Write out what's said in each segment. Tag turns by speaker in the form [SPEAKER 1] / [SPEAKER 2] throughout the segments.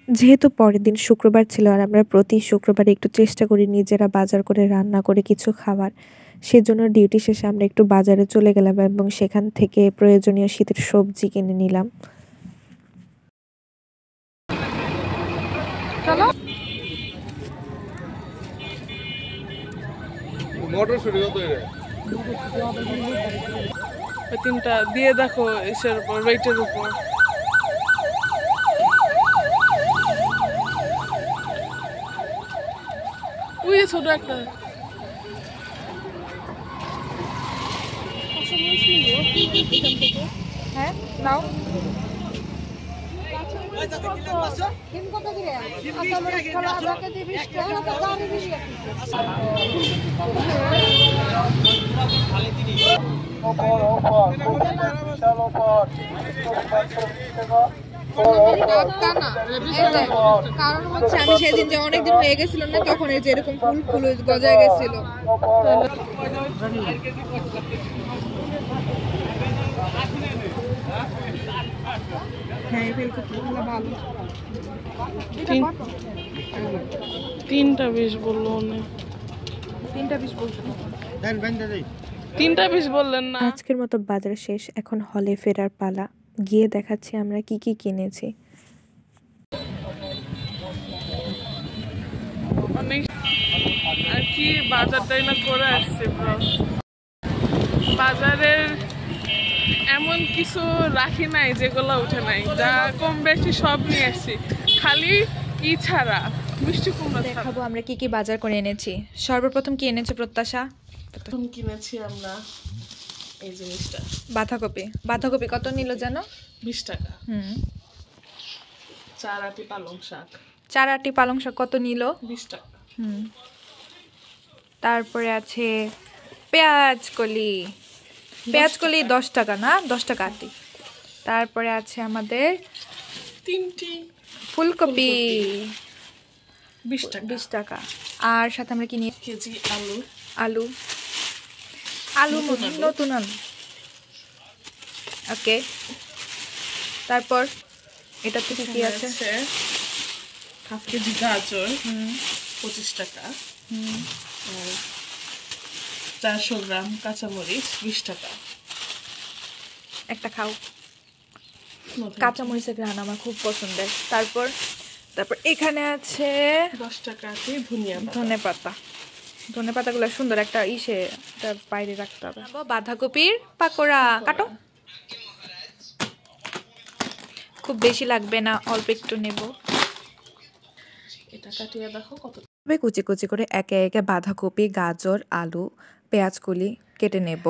[SPEAKER 1] যেহেতু পরের দিন শুক্রবার ছিল আর আমরা প্রতি শুক্রবারে একটু চেষ্টা করি নিজেরা বাজার করে রান্না করে কিছু খাবার। সেজন্য ডিউটি শেষে আমরা একটু বাজারে চলে গেলাম এবং সেখান থেকে প্রয়োজনীয় শীতের সবজি কিনে নিলাম।
[SPEAKER 2] চলো তিনটা দিয়ে দেখো এসের উপর ওয়েটের উপর ওই যে ছোট একটা হ্যাঁ নাও
[SPEAKER 3] কারণ হচ্ছে আমি সেদিন যে অনেকদিন হয়ে গেছিল না তখন এই যে এরকম ফুল ফুল গজায় গেছিল। হ্যাঁ ফুলকপিগুলো ভালো।
[SPEAKER 2] তিনটা 20 বললো অনেক।
[SPEAKER 3] তিনটা 20 বলছো
[SPEAKER 2] তিনটা 20 বললেন না।
[SPEAKER 1] আজকের মতো বাজার শেষ, এখন হলে ফেরার পালা। গিয়ে দেখাচ্ছি আমরা কি কি কিনেছি।
[SPEAKER 2] অনেক আর কি বাজারটাই না করে আসছে বাজারের এমন কিছু রাখি নাই যেগুলো উঠে নাই, যা কম বেশি সব নিয়ে আসছি, খালি ই ছাড়া মিষ্টি কুমড়া ছাড়া।
[SPEAKER 3] দেখাবো আমরা কি কি বাজার করে এনেছি। সর্বপ্রথম কি এনেছে প্রত্যাশা?
[SPEAKER 2] প্রথম কিনেছি আমরা এই জিনিসটা
[SPEAKER 3] বাঁধাকপি। বাঁধাকপি কত নিল জানো?
[SPEAKER 2] 20 টাকা। 4 আটি পালং শাক।
[SPEAKER 3] 4 আটি পালং শাক কত নিল?
[SPEAKER 2] 20 টাকা।
[SPEAKER 3] তারপরে আছে পেঁয়াজ কলি। পেঁয়াজ কলি 10 টাকা না, 10 টাকা আটি। তারপরে আছে আমাদের
[SPEAKER 2] তিনটি
[SPEAKER 3] ফুলকপি
[SPEAKER 2] 20 টাকা।
[SPEAKER 3] 20 টাকা। আর সাথে আমরা কিনি
[SPEAKER 2] কেজি আলু।
[SPEAKER 3] আলু আলু নতুন আলু। ওকে, তারপর এটা থেকে কি আছে?
[SPEAKER 2] হাফ কেজি গাজর 25 টাকা। 400 গ্রাম কাঁচামরিচ 20 টাকা।
[SPEAKER 3] একটা খাও। কাঁচামরিচের ঘ্রাণ আমার খুব পছন্দের। তারপর এখানে আছে
[SPEAKER 2] 10 টাকা
[SPEAKER 3] ধনে পাতা। ধনে পাতাগুলো সুন্দর একটা ইসে বাইরে রাখতে হবে। বাঁধাকপির পাকোড়া কাটো, খুব বেশি লাগবে না, অল্প একটু নেব।
[SPEAKER 2] এটা কাটিয়ে দেখো কত।
[SPEAKER 3] কুচি কুচি করে একে একে বাঁধাকপি, গাজর, আলু, পেঁয়াজকলি কেটে নেব।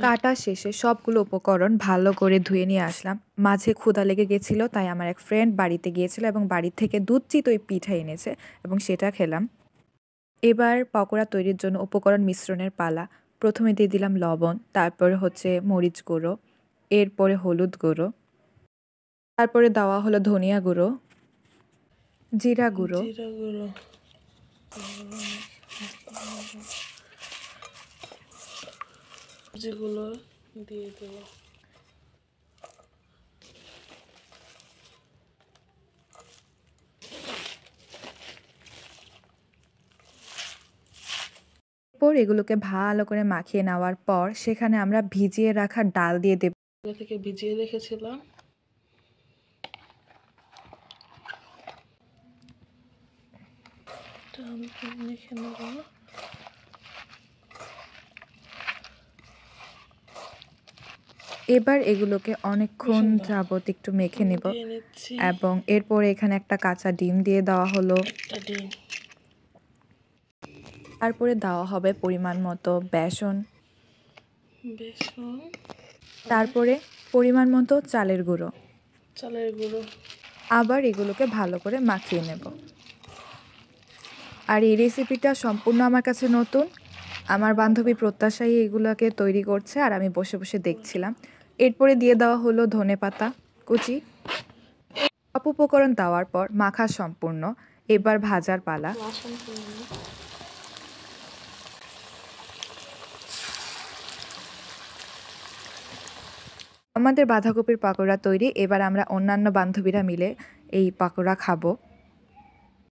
[SPEAKER 3] কাটা শেষে সবগুলো উপকরণ ভালো করে ধুয়ে নিয়ে আসলাম। মাঝে ক্ষুধা লেগে গেছিল, তাই আমার এক ফ্রেন্ড বাড়িতে গিয়েছিল এবং বাড়ি থেকে দুধ চিতই পিঠা এনেছে এবং সেটা খেলাম। এবার পকোড়া তৈরির জন্য উপকরণ মিশ্রণের পালা। প্রথমে দিয়ে দিলাম লবণ, তারপরে হচ্ছে মরিচ গুঁড়ো, এরপরে হলুদ গুঁড়ো, তারপরে দেওয়া হলো ধনিয়া গুঁড়ো, জিরা গুঁড়ো,
[SPEAKER 2] যেগুলো দিয়ে দেবো।
[SPEAKER 3] এরপর এগুলোকে ভালো করে মাখিয়ে নেওয়ার পর সেখানে আমরা ভিজিয়ে রাখা ডাল দিয়ে দেব।
[SPEAKER 2] থেকে ভিজিয়ে রেখেছিলাম।
[SPEAKER 3] এবার এগুলোকে অনেকক্ষণ যাবত একটু মেখে নেব এবং এরপরে এখানে একটা কাঁচা ডিম দিয়ে দেওয়া হলো। তারপরে দেওয়া হবে পরিমাণ মতো বেসন, তারপরে পরিমাণ মতো চালের গুঁড়ো। আবার এগুলোকে ভালো করে মাখিয়ে নেব। আর এই রেসিপিটা সম্পূর্ণ আমার কাছে নতুন। আমার বান্ধবী প্রত্যাশাই এগুলোকে তৈরি করছে আর আমি বসে বসে দেখছিলাম। এরপরে দিয়ে দেওয়া হলো ধনেপাতা কুচি। সব উপকরণ দেওয়ার পর মাখা সম্পূর্ণ। এবার ভাজার পালা। আমাদের বাঁধাকপির পাকোড়া তৈরি। এবার আমরা অন্যান্য বান্ধবীরা মিলে এই পাকোড়া খাবো।